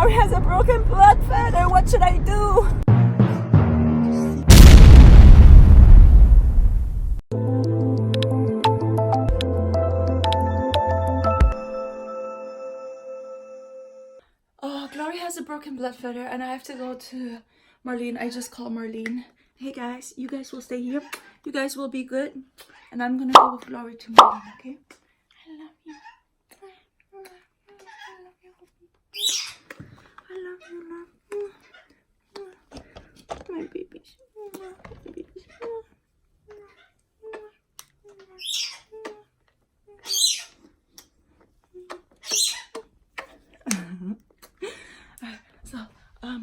Glory has a broken blood feather. What should I do? Oh, Glory has a broken blood feather and I have to go to Marlene. I just called Marlene. Hey guys, you guys will stay here. You guys will be good. And I'm gonna go with Glory to Marlene, okay? I love you. I love you, love you. My babies.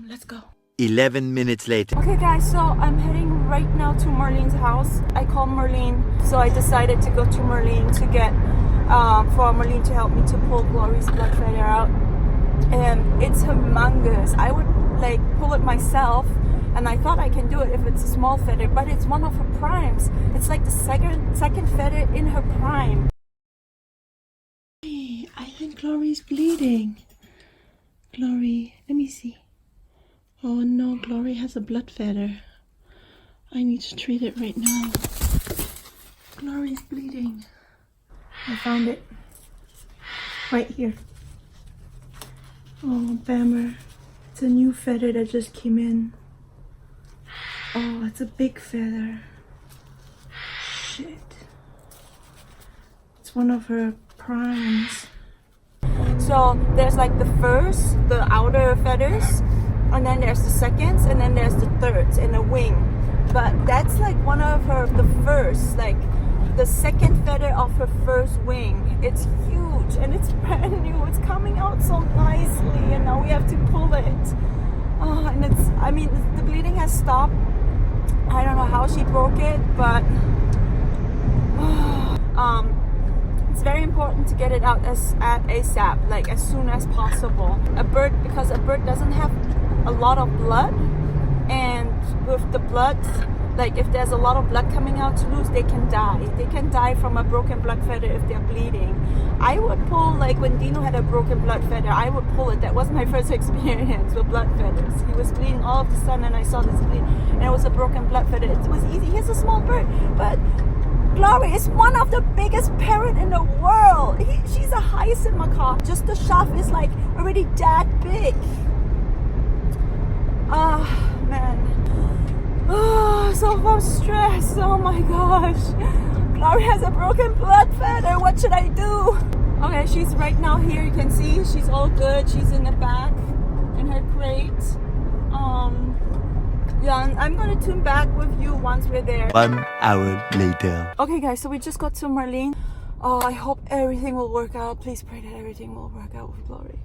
Let's go. 11 minutes later. Okay guys, so I'm heading right now to Marlene's house. I called Marlene, so I decided to go to Marlene to get for Marlene to help me to pull Glory's blood feather out. And it's humongous. I would like pull it myself, and I thought I can do it if it's a small feather, but it's one of her primes. It's like the second feather in her prime. Hey, I think Glory's bleeding. Glory, let me see. Oh no, Glory has a blood feather. I need to treat it right now. Glory's bleeding. I found it. Right here. Oh, bammer. It's a new feather that just came in. Oh, it's a big feather. Shit. It's one of her primes. So there's like the first, the outer feathers, and then there's the seconds, and then there's the thirds and the wing. But that's like one of her, the first, like the second feather of her first wing. It's huge and it's brand new. It's coming out so nicely, and now we have to pull it. Oh, and it's, I mean, the bleeding has stopped. I don't know how she broke it, but it's very important to get it out at ASAP, like as soon as possible. Because a bird doesn't have a lot of blood, and with the blood, like if there's a lot of blood coming out to loose, they can die. They can die from a broken blood feather if they're bleeding. I would pull, like when Dino had a broken blood feather, I would pull it. That was my first experience with blood feathers. He was bleeding all of a sudden, and I saw this bleed, and it was a broken blood feather. It was easy. He's a small bird, but Glory is one of the biggest parrot in the world. She's a hyacinth macaw. Just the shaft is like already that big. Ah, man. Oh, so stressed. Oh my gosh. Glory has a broken blood feather. What should I do? Okay, she's right now here. You can see she's all good. She's in the back in her crate. Yeah, and I'm gonna tune back with you once we're there. 1 hour later. Okay guys, so we just got to Marlene. Oh, I hope everything will work out. Please pray that everything will work out with Glory.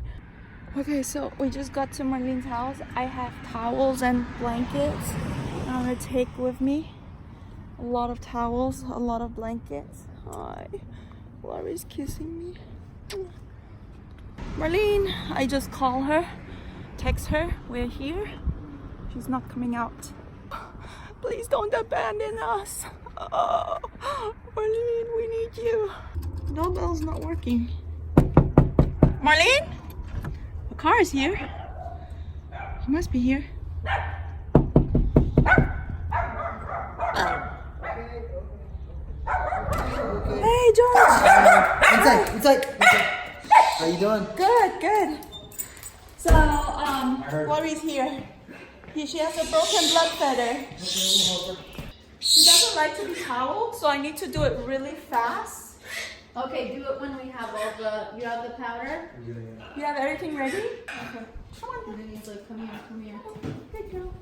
Okay, so we just got to Marlene's house. I have towels and blankets I'm gonna take with me. A lot of towels, a lot of blankets. Hi, Glory's kissing me. Marlene, I just call her, text her, we're here. She's not coming out. Please don't abandon us. Oh, Marlene, we need you. Doorbell's not working. Marlene? The car is here. He must be here. Hey, George. Inside. How you doing? Good. So, Glory's here. She has a broken blood feather. She doesn't like to be toweled, so I need to do it really fast. Okay, do it when we have all the, you have the powder? You have everything ready? Okay. Come on. And then he's like, come here. Good girl.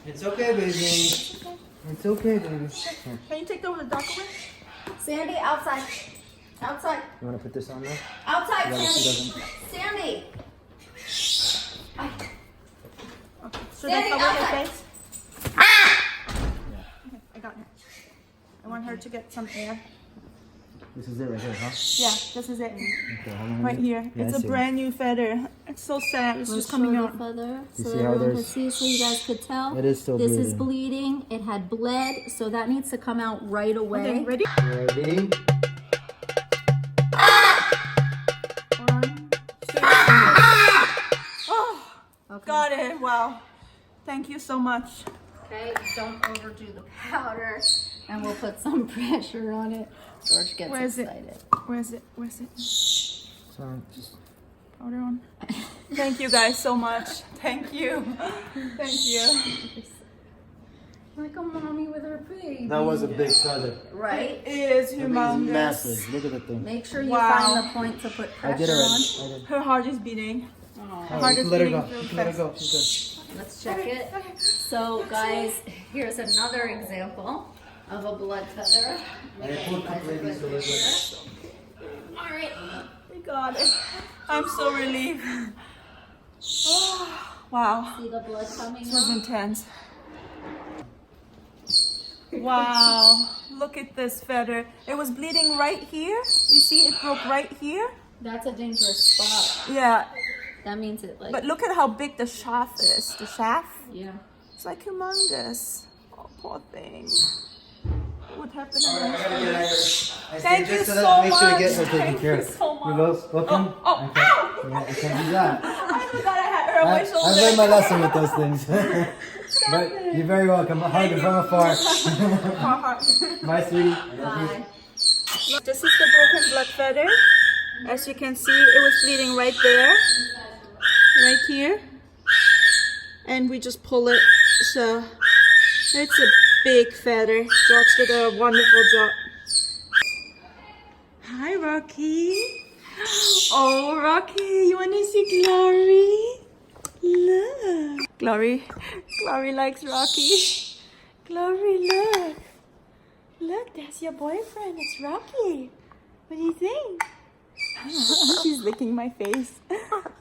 It's okay, baby. It's okay, baby. Can you take the dog away? Sandy, outside. Outside. You want to put this on there? Outside, Yeah, she Sandy. Sandy. Okay. So Sandy, they cover her outside. face? Okay, I got it. I want her to get some air. This is it right here, huh? Yeah, this is it. Okay, how long Right is it? here. Yeah, It's I a see. brand new feather. It's so sad. It's just coming out. Feather, You so see how everyone can there's- see, so you guys could tell. It is still This is bleeding. bleeding. It had bled, so that needs to come out right away. Okay, ready? Ready? 1, 2. Oh, Okay. got it. Wow. Thank you so much. Okay, don't overdo the powder, and we'll put some pressure on it. George gets Where is it? excited. Where's it? Where's it? So just Powder on. Thank you guys so much. Thank you. Thank you. Like a mommy with her baby. that was a big feather. Right? It is It is humongous. massive. Look at the thing. Make sure you Wow. find the point to put I pressure did it on. already. I did. Her heart is beating. Oh. Her heart is Let her beating go. really Let her fast. go. She's Let's check it. So, guys, here's another example of a blood feather. good. I put completely to this All right. We got it. I'm so relieved. Oh, wow. See the blood coming This was out? intense. Wow. Look at this feather. It was bleeding right here. You see it broke right here? That's a dangerous spot. Yeah. That means it like. But look at how big the shaft is. The shaft? Yeah. It's like humongous. Oh, poor thing. What happened? Thank you Just so to make sure to much. get her taken Thank care you of. so much. You both welcome? Oh, Okay. ow! Yeah, I can do that. I forgot I had her on my I've shoulder. learned my lesson with those things. But you're very welcome. Hug you from afar. Bye, sweetie. Bye. This is the broken blood feather. As you can see, it was bleeding right there, right here, and we just pull it. So it's a big feather. George did a wonderful job. Hi, Rocky. Oh, Rocky, you want to see Glory? Look, Glory likes Rocky. Glory, look. Look, that's your boyfriend. It's Rocky. What do you think? She's licking my face.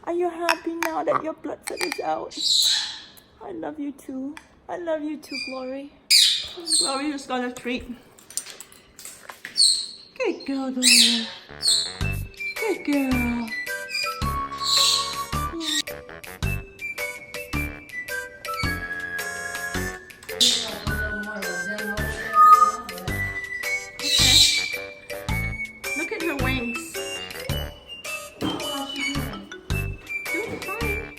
Are you happy now that your blood set is out? I love you too. I love you too, Glory. Glory just got a treat. Good girl, Glory. Good girl. Look at her wings. Doing fine.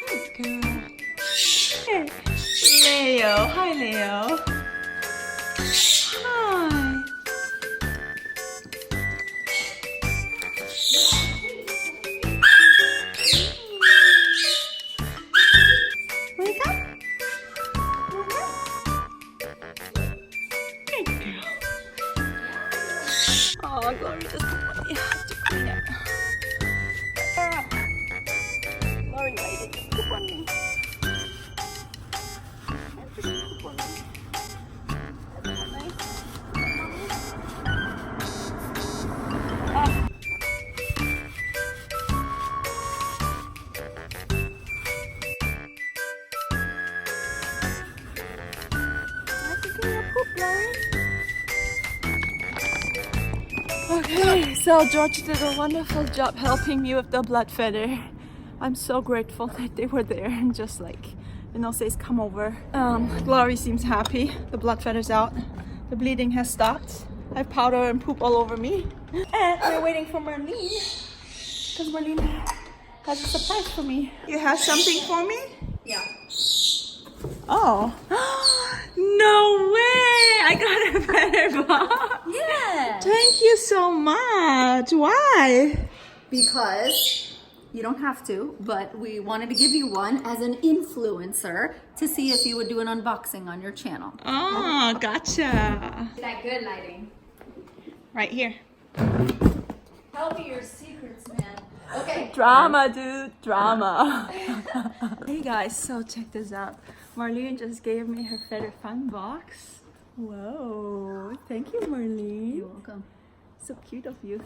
Good girl. Hey, Leo. Hi, Leo. Hi. Wake up. Wake up. Good girl. Oh, Glory just you have to clean it. Glory, why did you poop on me? Why did you poop on me? That's not nice. Ah. Why did you get your poop, Glory? Okay, so George did a wonderful job helping me with the blood feather. I'm so grateful that they were there and just like, says come over. Glory seems happy. The blood feather's out. The bleeding has stopped. I have powder and poop all over me. And we're waiting for Marlene. Because Marlene has a surprise for me. You have something for me? Yeah. Oh. No way! I got a feather box. Yeah. Thank you so much. Why? Because you don't have to, but we wanted to give you one as an influencer to see if you would do an unboxing on your channel. Oh, gotcha. Is that good lighting? Right here. Tell me your secrets, man. Okay. Drama, dude. Drama. Hey guys, so check this out. Marlene just gave me her feather fun box. Whoa. Thank you, Marlene. You're welcome. So cute of you.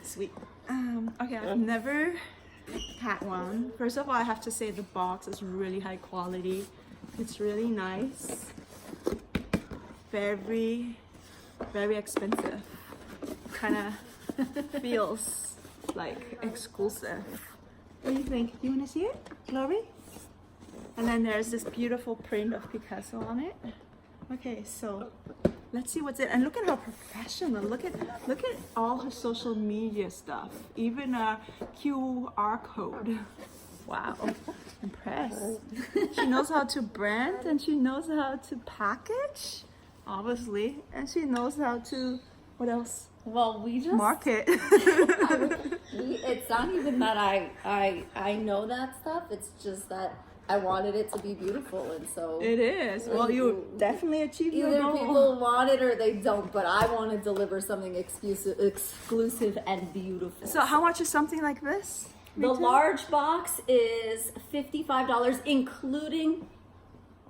Sweet. Okay, I've never had one. First of all, I have to say the box is really high quality. It's really nice. very, very expensive. Kind of feels like exclusive. What do you think? You want to see it, Glory? And then there's this beautiful print of Picasso on it. Okay, so let's see what's it. And look at how professional. Look at all her social media stuff. Even a QR code. Wow, impressed. She knows how to brand and she knows how to package, obviously, and she knows how to, what else? Well, we just Market. it's not even that I know that stuff. It's just that I wanted it to be beautiful, and so It is. Well, you definitely achieved your either goal. people want it or they don't. But I want to deliver something exclusive and beautiful. So how much is something like this? The large box is $55, including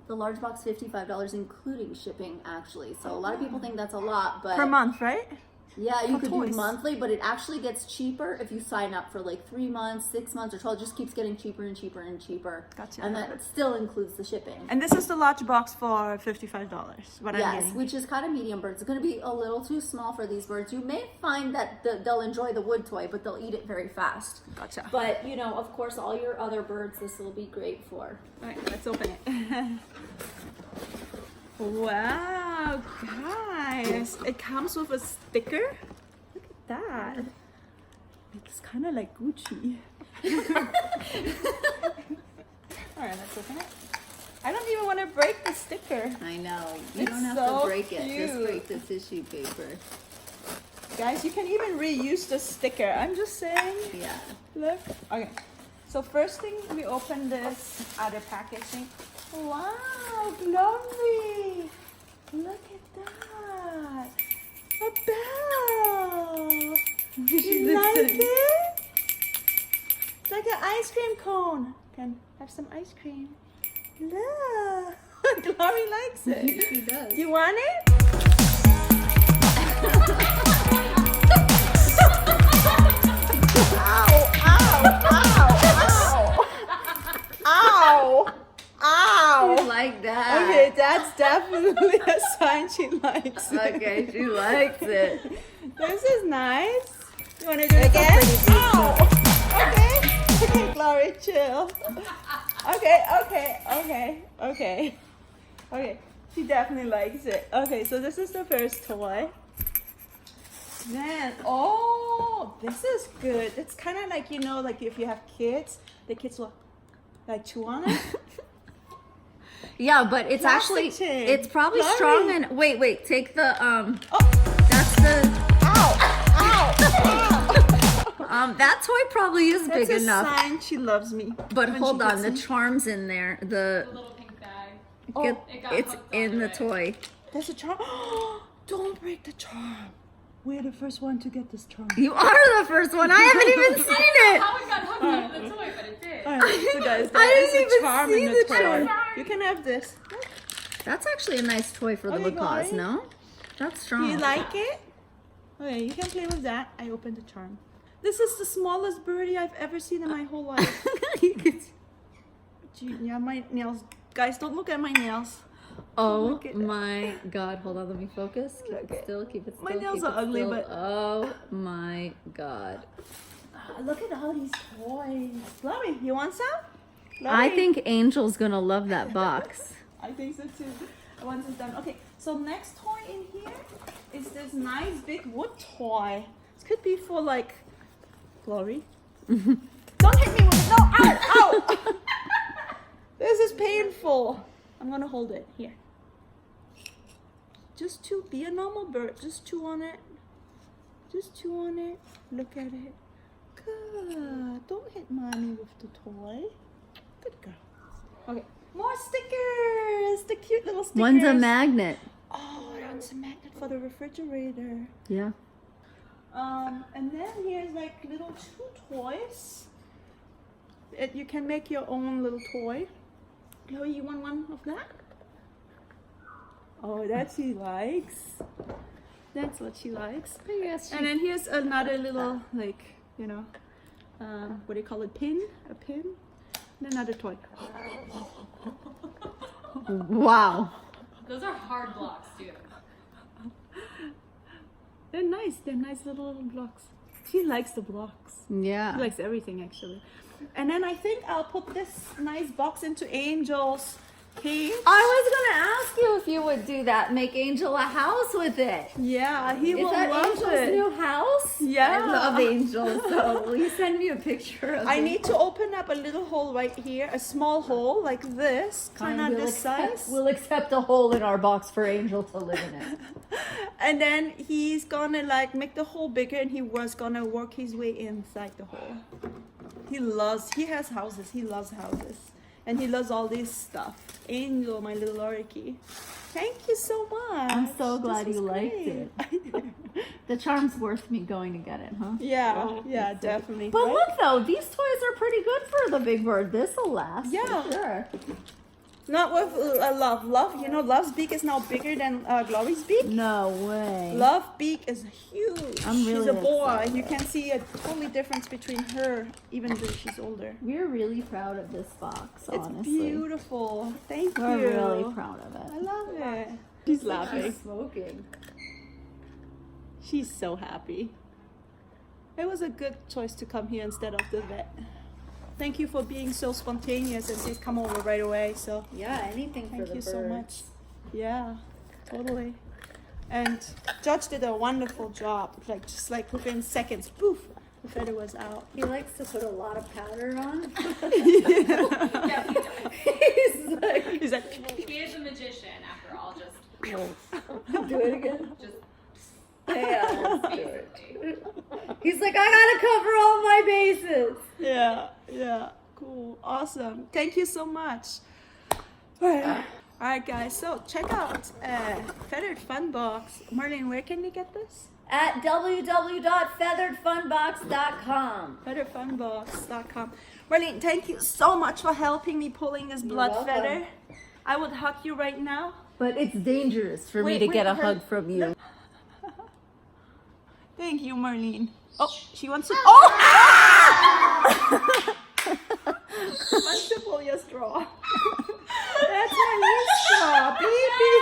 the large box $55, including shipping. Actually, so a lot of people think that's a lot, but Per month, right? yeah, you For could toys. do monthly, but it actually gets cheaper if you sign up for like 3 months, 6 months, or 12. It just keeps getting cheaper and cheaper and cheaper. Gotcha. And that still includes the shipping. And this is the large box for $55. What I'm Yes, getting. which is kind of medium birds. It's going to be a little too small for these birds. You may find that they'll enjoy the wood toy, but they'll eat it very fast. Gotcha. But, you know, of course, all your other birds, this will be great for. All right, let's open it. Wow, guys. It comes with a sticker. Look at that. It's kind of like Gucci. All right, let's open it. I don't even want to break the sticker. I know. You It's don't have so to break it. cute. Just break the tissue paper. Guys, you can even reuse the sticker. I'm just saying. Yeah. Look. Okay. So first thing, we open this other packaging. Wow, Glory! Look at that. A bell. You like it? It's like an ice cream cone. Can have some ice cream. Look. Glory likes it. She does. You want it? Ow, ow, ow, ow. Ow. Ow. You like that. Okay, that's definitely a sign she likes it. Okay, she likes it. This is nice. You want to do it again? Ow. Okay. Okay, Glory, chill. Okay. Okay. She definitely likes it. Okay, so this is the first toy. Then, oh, this is good. It's kind of like, you know, like if you have kids, the kids will like chew on it. Yeah, but it's Plastic actually, tin. it's probably Glory. strong and, wait, take the, Oh, that's the, ow, ow. that toy probably is That's big a enough. sign she loves me. But when hold she on, gets the me. charm's in there. The little pink bag. Oh, it got It's hooked in onto the it. toy. There's a charm. Don't break the charm. We're the first one to get this charm. You are the first one. I haven't even seen it. How it got hooked onto the toy, but it did. Alright, so guys, I there is didn't a even charm see in the the toy. charm. You can have this. That's actually a nice toy for the Okay, macaws, guys. no? That's Do strong. you like it? Okay, you can play with that. I opened the charm. This is the smallest birdie I've ever seen in my whole life. Gee, yeah, my nails. Guys, don't look at my nails. Oh Look at that. my god, hold on, let me focus. Keep Look it at- still, keep it still. My nails keep are it ugly, still. but- Oh my god. Look at all these toys. Glory, you want some? I Glory? think Angel's gonna love that box. I think so too. Once it's done. Okay, so next toy in here is this nice big wood toy. This could be for like Glory. Don't hit me with it. No, ow, ow. This is painful. I'm gonna hold it here. Just to be a normal bird. Just chew on it. Just chew on it. Look at it. Good. Don't hit mommy with the toy. Good girl. Okay. More stickers. The cute little stickers. One's a magnet. Oh, that's a magnet for the refrigerator. Yeah. And then here's like little two toys. You can make your own little toy. Chloe, you want one of that? Oh, that she likes. That's what she likes. Yes, And then here's another little, like, you know, what do you call it? Pin? A pin? And another toy. wow. Those are hard blocks, too. They're nice. They're nice little blocks. He likes the blocks. Yeah. He likes everything actually. And then I think I'll put this nice box into Angel's cage. I was gonna ask you if you would do that. Make Angel a house with it. Yeah, he Is will that love Angel's it. new house? Yeah. I love Angel. So will you send me a picture of I it? need to open up a little hole right here, a small hole like this, kind of this size. We'll accept a hole in our box for Angel to live in it. And then he's gonna like make the hole bigger, and he was gonna work his way inside the hole. He has houses, he loves houses. And he loves all this stuff. Angel, my little Lorky. Thank you so much. I'm so glad This you was liked great. it. The charm's worth me going to get it, huh? Yeah, definitely. But Right? look though, these toys are pretty good for the big bird. This'll last. Yeah. For sure. Not with Love. Love, you know, Love's beak is now bigger than Glory's beak. No way. Love beak is huge. I'm She's really a boy. excited. You can see a totally difference between her, even though she's older. We're really proud of this box, It's honestly. beautiful. Thank We're you. really proud of it. I love it. She's laughing. She's smoking. She's so happy. It was a good choice to come here instead of the vet. Thank you for being so spontaneous and just come over right away. So Yeah, anything for thank the you birds. so much. Yeah, totally. And George did a wonderful job. Like just like within seconds, poof, the feather was out. He likes to put a lot of powder on. Yeah, he does. He's like, He's like, He is a magician, after all, just do it again. just Yeah, let's do it. basically. He's like, I gotta cover all my bases. yeah, cool, awesome. Thank you so much. All right, guys. So check out Feathered Fun Box. Marlene, where can they get this? At www.featheredfunbox.com. Featherfunbox.com. Marlene, thank you so much for helping me pulling this blood welcome. feather. I would hug you right now. But it's dangerous for me Wait, to get a her- hug from you. Thank you, Marlene. Oh, she wants to. Oh! Wants to pull your straw. That's Marlene's straw, baby.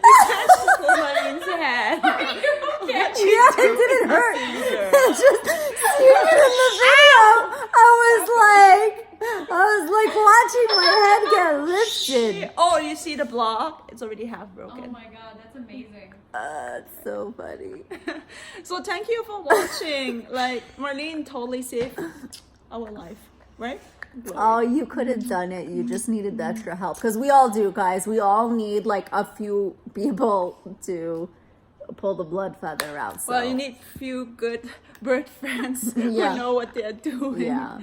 You touched Marlene's head. Yeah, it didn't hurt. It's just seeing it in the video. I was like watching my head get lifted. Oh, you see the block? It's already half Oh broken. my god, that's amazing. It's so funny. So thank you for watching. Like Marlene totally saved our life, right? Oh, you could have done it. You just needed the extra help. Because we all do, guys. We all need like a few people to pull the blood feather out. So. Well, you need few good bird friends Yeah. who know what they're doing. Yeah.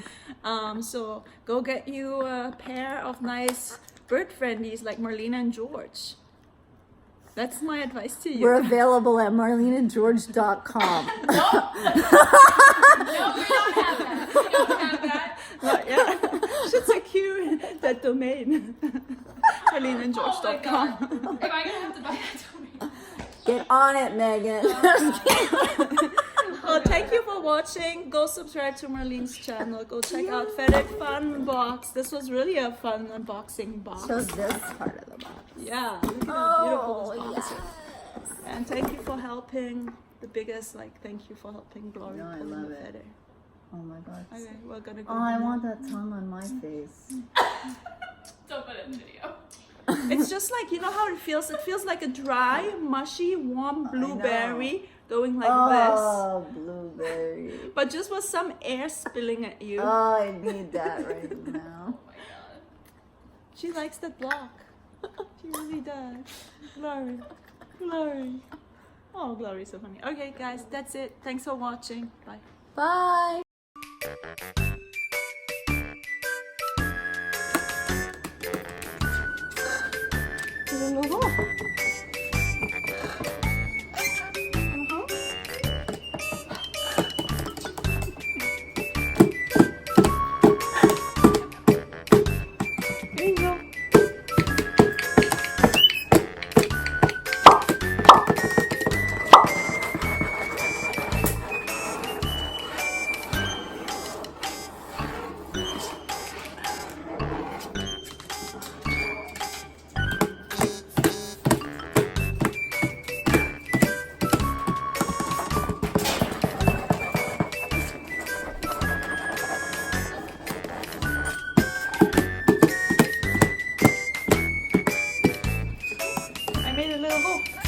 So go get you a pair of nice bird friendies like Marlene and George. That's my advice to you. We're available at marleneandgeorge.com. No, we don't have that. We don't have that. Yeah. Should secure that domain. Oh my MarleneandGeorge.com. god. Am I gonna have to buy that domain? Get on it, Megan. Well, thank you for watching. Go subscribe to Marlene's channel. Go check out Feathered Fun Box. This was really a fun unboxing box. Show this part of the box. Yeah, look at how beautiful Oh, this box is. And thank you for helping. The biggest, thank you for helping Glory No, I pull love the it. feather. Oh my god. Okay, we're gonna go. Oh, I now. want that tongue on my face. Don't put it in the video. It's just like, you know how it feels? It feels like a dry, mushy, warm blueberry going like Oh, blueberry. this. But just with some air spilling at you. Oh, I need that right now. Oh my god. She likes that block. She really does. Glory. Glory. Oh, Glory's so funny. Okay, guys, that's it. Thanks for watching. Bye. Bye. Here you go. little hook.